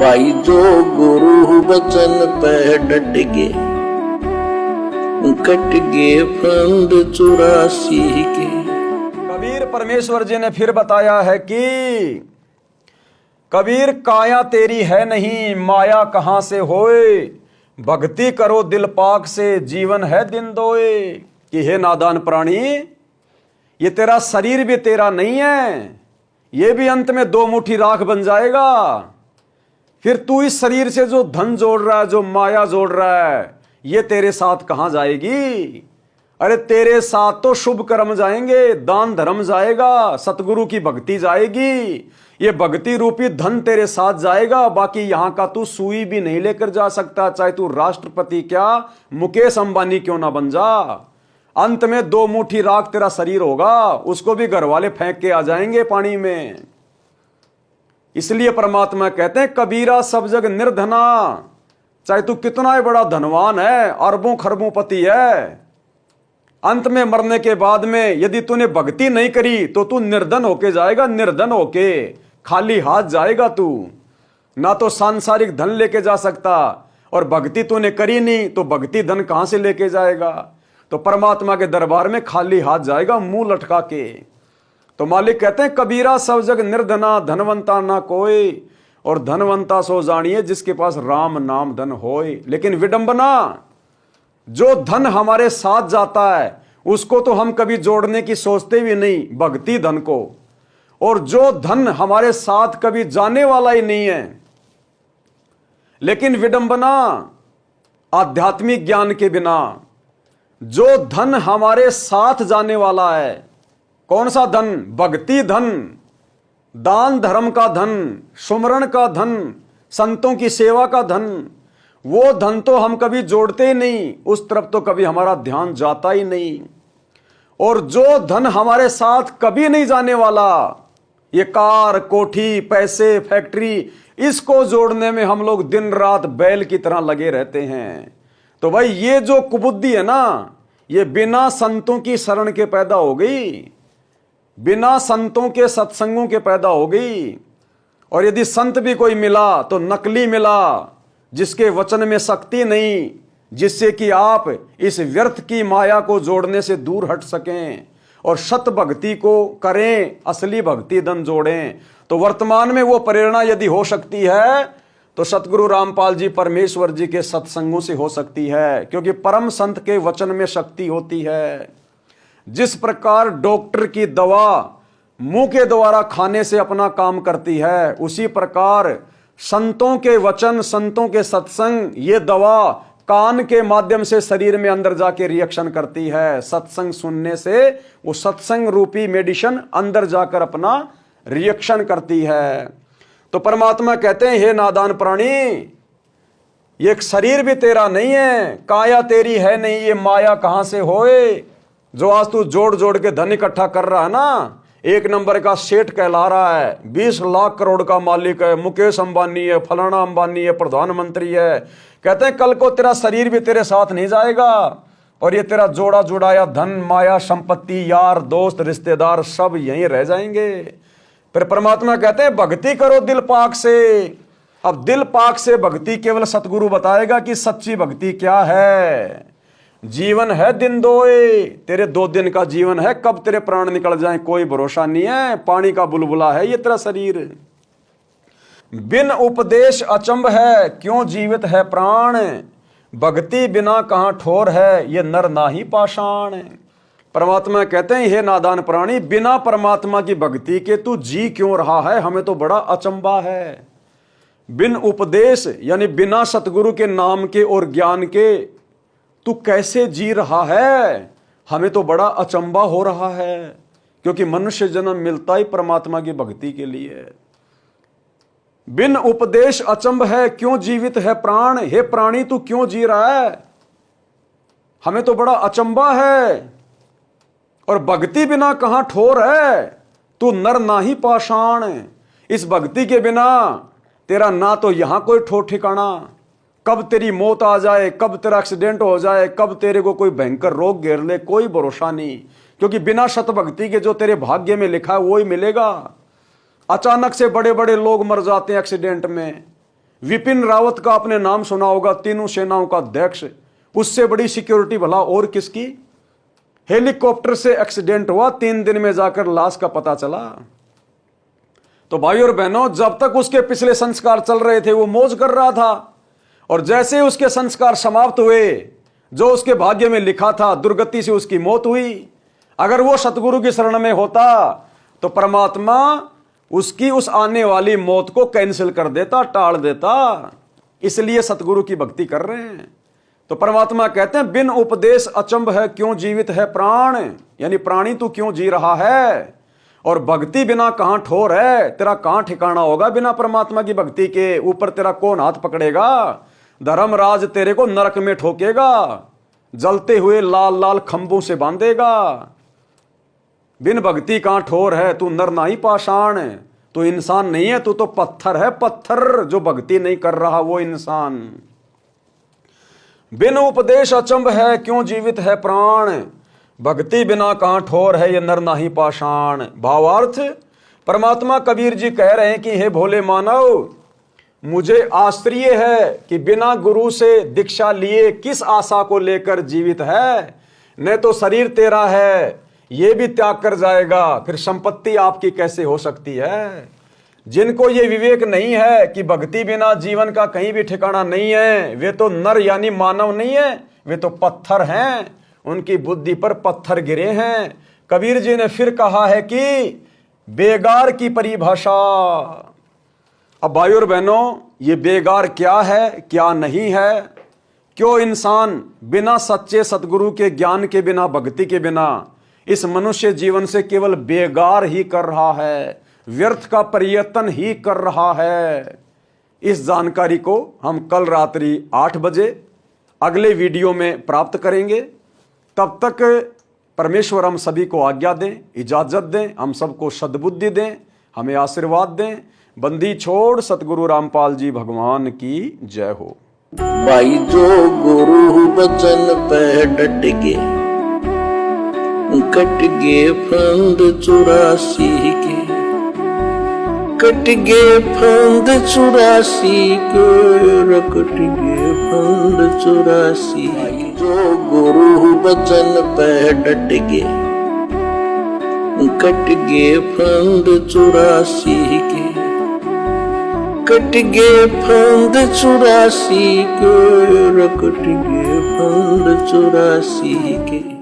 भाई जो गुरु बचन पे डट गे, कट गे फंद 84 के। कबीर परमेश्वर जी ने फिर बताया है कि कबीर काया तेरी है नहीं, माया कहां से होए, भक्ति करो दिल पाक से, जीवन है दिन दोए। कि हे नादान प्राणी, ये तेरा शरीर भी तेरा नहीं है, ये भी अंत में दो मुट्ठी राख बन जाएगा। फिर तू इस शरीर से जो धन जोड़ रहा है, जो माया जोड़ रहा है, ये तेरे साथ कहां जाएगी? अरे तेरे साथ तो शुभ कर्म जाएंगे, दान धर्म जाएगा, सतगुरु की भक्ति जाएगी, ये भक्ति रूपी धन तेरे साथ जाएगा। बाकी यहां का तू सुई भी नहीं लेकर जा सकता, चाहे तू राष्ट्रपति क्या मुकेश अंबानी क्यों ना बन जा। अंत में दो मुट्ठी राख तेरा शरीर होगा, उसको भी घर वाले फेंक के आ जाएंगे पानी में। इसलिए परमात्मा कहते हैं कबीरा सब जग निर्धना। चाहे तू कितना ही बड़ा धनवान है, अरबों खरबों पति है, अंत में मरने के बाद में यदि तूने भक्ति नहीं करी तो तू निर्धन होके जाएगा। निर्धन होके खाली हाथ जाएगा तू, ना तो सांसारिक धन लेके जा सकता, और भक्ति तूने करी नहीं तो भक्ति धन कहां से लेके जाएगा? तो परमात्मा के दरबार में खाली हाथ जाएगा, मुंह लटका के। तो मालिक कहते हैं कबीरा सब जग निर्धना, धनवंता ना कोई, और धनवंता सो जानिए जिसके पास राम नाम धन होए। लेकिन विडंबना, जो धन हमारे साथ जाता है उसको तो हम कभी जोड़ने की सोचते भी नहीं, भक्ति धन को। और जो धन हमारे साथ कभी जाने वाला ही नहीं है, लेकिन विडंबना आध्यात्मिक ज्ञान के बिना जो धन हमारे साथ जाने वाला है, कौन सा धन? भक्ति धन, दान धर्म का धन, सुमरण का धन, संतों की सेवा का धन। वो धन तो हम कभी जोड़ते ही नहीं, उस तरफ तो कभी हमारा ध्यान जाता ही नहीं। और जो धन हमारे साथ कभी नहीं जाने वाला, ये कार, कोठी, पैसे, फैक्ट्री, इसको जोड़ने में हम लोग दिन रात बैल की तरह लगे रहते हैं। तो भाई ये जो कुबुद्धि है ना, ये बिना संतों की शरण के पैदा हो गई, बिना संतों के सत्संगों के पैदा हो गई। और यदि संत भी कोई मिला तो नकली मिला, जिसके वचन में शक्ति नहीं, जिससे कि आप इस व्यर्थ की माया को जोड़ने से दूर हट सकें और सत भक्ति को करें, असली भक्ति धन जोड़ें। तो वर्तमान में वो प्रेरणा यदि हो सकती है तो सतगुरु रामपाल जी परमेश्वर जी के सत्संगों से हो सकती है, क्योंकि परम संत के वचन में शक्ति होती है। जिस प्रकार डॉक्टर की दवा मुंह के द्वारा खाने से अपना काम करती है, उसी प्रकार संतों के वचन, संतों के सत्संग, ये दवा कान के माध्यम से शरीर में अंदर जाके रिएक्शन करती है। सत्संग सुनने से वो सत्संग रूपी मेडिसिन अंदर जाकर अपना रिएक्शन करती है। तो परमात्मा कहते हैं हे नादान प्राणी, ये शरीर भी तेरा नहीं है, काया तेरी है नहीं, ये माया कहां से होए। जो आज तू जोड़ जोड़ के धन इकट्ठा कर रहा है ना, एक नंबर का सेठ कहला रहा है, 20 लाख करोड़ का मालिक है, मुकेश अंबानी है, फलाना अंबानी है, प्रधानमंत्री है। कहते हैं कल को तेरा शरीर भी तेरे साथ नहीं जाएगा, और ये तेरा जोड़ा जुड़ाया धन, माया, संपत्ति, यार, दोस्त, रिश्तेदार सब यहीं रह जाएंगे। फिर परमात्मा कहते हैं भक्ति करो दिल पाक से। अब दिल पाक से भक्ति केवल सतगुरु बताएगा कि सच्ची भक्ति क्या है। जीवन है दिन दोए, तेरे 2 दिन का जीवन है, कब तेरे प्राण निकल जाएं कोई भरोसा नहीं है। पानी का बुलबुला है ये तेरा शरीर। बिन उपदेश अचंभ है, क्यों जीवित है प्राण, भक्ति बिना कहां ठोर है, ये नर नाही पाषाण। परमात्मा कहते हैं हे नादान प्राणी, बिना परमात्मा की भक्ति के तू जी क्यों रहा है, हमें तो बड़ा अचंभा है। बिन उपदेश यानी बिना सतगुरु के नाम के और ज्ञान के तू कैसे जी रहा है, हमें तो बड़ा अचंभा हो रहा है। क्योंकि मनुष्य जन्म मिलता ही परमात्मा की भक्ति के लिए। बिन उपदेश अचंभ है, क्यों जीवित है प्राण, हे प्राणी तू क्यों जी रहा है, हमें तो बड़ा अचंभा है। और भक्ति बिना कहां ठोर है, तू नर नाही पाषाण। इस भक्ति के बिना तेरा ना तो यहां कोई ठोर ठिकाना, कब तेरी मौत आ जाए, कब तेरा एक्सीडेंट हो जाए, कब तेरे को कोई भयंकर रोग घेर ले, कोई भरोसा नहीं। क्योंकि बिना सत भक्ति के जो तेरे भाग्य में लिखा है वो ही मिलेगा। अचानक से बड़े बड़े लोग मर जाते हैं एक्सीडेंट में, विपिन रावत का आपने नाम सुना होगा, तीनों सेनाओं का अध्यक्ष। उससे बड़ी सिक्योरिटी भला और किसकी। हेलीकॉप्टर से एक्सीडेंट हुआ, 3 दिन में जाकर लाश का पता चला। तो भाई और बहनों, जब तक उसके पिछले संस्कार चल रहे थे वो मौज कर रहा था, और जैसे उसके संस्कार समाप्त हुए, जो उसके भाग्य में लिखा था, दुर्गति से उसकी मौत हुई। अगर वो सतगुरु की शरण में होता तो परमात्मा उसकी उस आने वाली मौत को कैंसिल कर देता, टाल देता। इसलिए सतगुरु की भक्ति कर रहे हैं। तो परमात्मा कहते हैं, बिन उपदेश अचंभ है क्यों जीवित है प्राण, यानी प्राणी तू क्यों जी रहा है, और भक्ति बिना कहां ठोर है, तेरा कहां ठिकाना होगा बिना परमात्मा की भक्ति के। ऊपर तेरा कौन हाथ पकड़ेगा, धर्मराज तेरे को नरक में ठोकेगा, जलते हुए लाल लाल खंभों से बांधेगा। बिन भक्ति कहां ठोर है, तू नर नाही पाषाण, तू इंसान नहीं है, तू तो पत्थर है, पत्थर। जो भक्ति नहीं कर रहा वो इंसान। बिन उपदेश अचंभ है क्यों जीवित है प्राण, भक्ति बिना कहां ठोर है ये नर नाही पाषाण। भावार्थ, परमात्मा कबीर जी कह रहे हैं कि हे भोले मानव, मुझे आश्चर्य है कि बिना गुरु से दीक्षा लिए किस आशा को लेकर जीवित है। न तो शरीर तेरा है, ये भी त्याग कर जाएगा, फिर संपत्ति आपकी कैसे हो सकती है। जिनको ये विवेक नहीं है कि भक्ति बिना जीवन का कहीं भी ठिकाना नहीं है, वे तो नर यानी मानव नहीं है, वे तो पत्थर हैं। उनकी बुद्धि पर पत्थर गिरे हैं। कबीर जी ने फिर कहा है कि बेगार की परिभाषा। अब भाइयों और बहनों, ये बेगार क्या है क्या नहीं है। क्यों इंसान बिना सच्चे सतगुरु के ज्ञान के बिना, भक्ति के बिना इस मनुष्य जीवन से केवल बेगार ही कर रहा है, व्यर्थ का प्रयत्न ही कर रहा है। इस जानकारी को हम कल रात्रि 8 बजे अगले वीडियो में प्राप्त करेंगे। तब तक परमेश्वर हम सभी को आज्ञा दें, इजाजत दें, हम सबको सद्बुद्धि दें, हमें आशीर्वाद दें। बंदी छोड़ सतगुरु रामपाल जी भगवान की जय हो। भाई जो गुरु बचन पे डट के, कट गे फंद 84 के, कट गे फंद 84 के, कट गे फंद 84। जो गुरु बचन पे डट के, कट गे फंद 84 के, कट गे फंद 84 के, कट गे फंद 84 के।